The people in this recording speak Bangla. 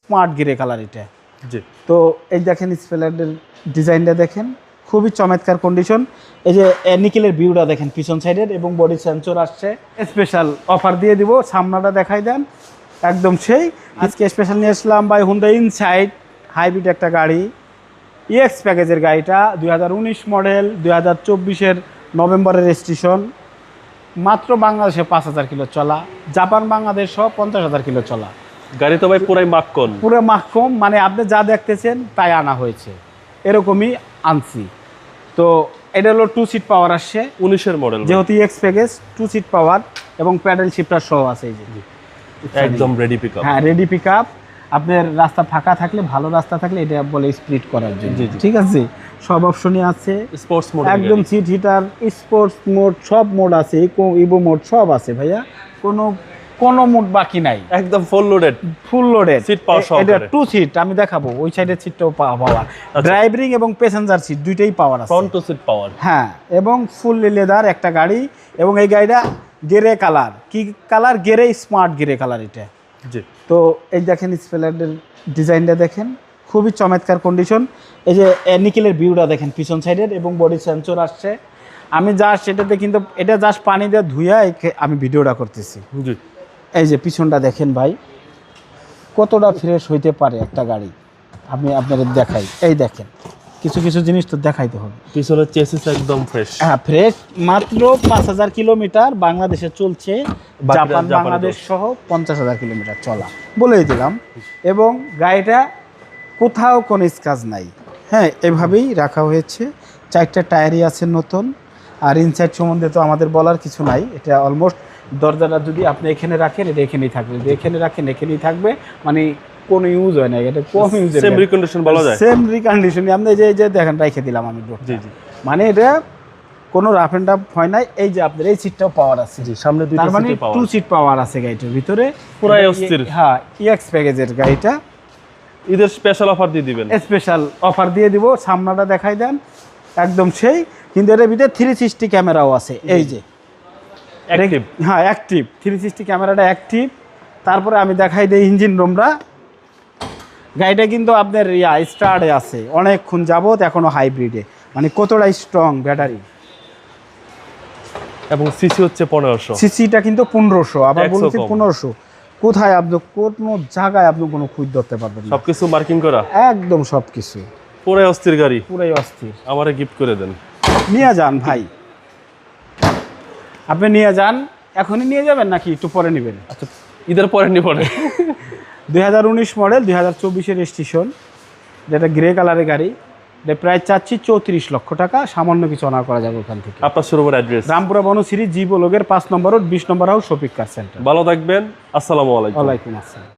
স্মার্ট গ্রে কালার এটা। জি। তো এই দেখেন স্পেলারের ডিজাইনটা দেখেন, খুবই চমৎকার কন্ডিশন। এই যে নিকেলের ভিউটা দেখেন পিছন সাইডের, এবং বডি সেন্সর আসছে। স্পেশাল অফার দিয়ে দিব, সামনাটা দেখাই দেন একদম সেই। আজকে স্পেশাল নিয়ে আসলাম ভাই হুন্ডা ইনসাইট হাইব্রিড একটা গাড়ি, ইএক্স প্যাকেজের গাড়িটা 2019 মডেল, 2024-এর নভেম্বরের রেজিস্ট্রেশন। মাত্র বাংলাদেশে 5,000 কিলো চলা, জাপান বাংলাদেশ সহ 50,000 কিলো চলা গাড়ি তো ভাই পুরাই মাখন, পুরো মাখকম, মানে আপনি যা দেখতেছেন তাই আনা হয়েছে, এরকমই আনছি। তো এটা হলো 2 সিট পাওয়ার আসছে, 19-এর মডেল, যেহেতু এক্স প্যাকেজ 2 সিট পাওয়ার এবং প্যাডেল শিফটার সহ আছে। এই যে একদম রেডি পিকআপ। হ্যাঁ, রেডি পিকআপ। আপনার রাস্তা ফাঁকা থাকলে, ভালো রাস্তা থাকলে এটা বলে স্প্লিট করার জন্য, ঠিক আছে। সব অপশনই আছে, স্পোর্টস মোড একদম সিট হিটার, স্পোর্টস মোড, সব মোড আছে, ইভো মোড সব আছে ভাইয়া, কোনো মোড বাকি নাই, একদম ফুল লোডেড সিট পাওয়ার সহ। এটা 2 সিট, আমি দেখাবো ওই সাইডের সিটটাও পাওয়ার, ড্রাইভিং এবং প্যাসেঞ্জার সিট দুইটাই পাওয়ার আছে, ফ্রন্ট টু সিট পাওয়ার। হ্যাঁ, এবং ফুল লেদার একটা গাড়ি। এবং এই গাড়িটা গ্রে কালার, কি colour? Grey, smart grey colour এটা। জি। তো এই দেখেন স্পেলারের ডিজাইনটা দেখেন, খুবই চমৎকার কন্ডিশন। এই যে নিকেলের ভিউটা দেখেন পিছন সাইডের, এবং বডি সেন্সর আসছে। আমি জাস্ট এটাতে কিন্তু এটা জাস্ট পানি দিয়ে ধুইয়া আমি ভিডিওটা করতেছি। জি। এই যে পিছনটা দেখেন ভাই, কতটা ফ্রেশ হইতে পারে একটা গাড়ি, আমি আপনাদের দেখাই। এই দেখেন, কিছু কিছু জিনিস তো দেখাইতে হবে। পিছনের চেসিস একদম ফ্রেশ। হ্যাঁ, ফ্রেশ। মাত্র 5,000 কিলোমিটার বাংলাদেশে চলছে, জাপান বাংলাদেশ সহ 50,000 কিলোমিটার চলা, বলেই দিলাম। এবং গাড়িটা কোথাও কোনো স্ক্র্যাচ নাই, হ্যাঁ, এভাবেই রাখা হয়েছে। 4টা টায়ারই আছে নতুন। আর ইনসাইড সম্বন্ধে তো আমাদের বলার কিছু নাই, এটা অলমোস্ট দরজাটা যদি আপনি এখানে রাখেন, এটা এখানেই থাকবে, যদি এখানে রাখেন এখানেই থাকবে, মানে কোনো ইউজ হয় না, এটা কম ইউজ, সেম রিকন্ডিশন বলা যায়, সেম রিকন্ডিশনে আপনি যে দেখেন রেখে দিলাম আমি। জি জি। মানে এটা কোনো রাফ এন্ড টাফ হয় নাই। এই যে আপনার এই সিটটাও পাওয়ার আছে, জি, সামনে দুইটা তার মানে সিটে পাওয়ার, 2 সিট পাওয়ার আছে গাড়িটার ভিতরে, পুরাই অস্থির। হ্যাঁ, ইএক্স প্যাকেজের গাড়িটা। ঈদের স্পেশাল অফার দিয়ে দিবেন, স্পেশাল অফার দিয়ে দিব, সামনাটা দেখাই দেন একদম সেই। কিন্তু এর ভিতরে 360 ক্যামেরাও আছে, এই যে অ্যাক্টিভ। হ্যাঁ, অ্যাক্টিভ 360 ক্যামেরাটা অ্যাক্টিভ। তারপরে আমি দেখাই দিই ইঞ্জিন রুমটা। গাড়িটা কিন্তু আপনার স্টার্টে আছে অনেকক্ষণ যাবত, এখনো হাইব্রিডে, মানে কতটা স্ট্রং ব্যাটারি। এবং সিসি হচ্ছে 1500, সিসিটা কিন্তু 1500, আবার 100 বলছি কম। 1500। কোথায় আপনি কোনো জায়গায় আপনি কোনো খুঁজ ধরতে পারবেন না, সবকিছু মার্কিং করা, একদম সবকিছু পুরাই অস্থির গাড়ি। পুরাই অস্থির। আমারে গিফট করে দেন, নিয়ে যান ভাই, আপনি নিয়ে যান। এখনই নিয়ে যাবেন নাকি একটু পরে নেবেন? আচ্ছা, ঈদের পরে নিব না। 2019 মডেল, 2024-এর রেজিস্ট্রেশন, যেটা গ্রে কালারের গাড়ি। এটা প্রায় চাচ্ছি 34 লক্ষ টাকা, সামান্য কিছু অনার করা যাবে ওখান থেকে। আপনার শোরুমের অ্যাড্রেস? রামপুরা বনশ্রী জি ব্লকের 5 নম্বর রোড, 20 নম্বর হাউস, শফিক কার সেন্টার। ভালো থাকবেন, আসসালামু আলাইকুম। ওয়ালাইকুম আসসালাম।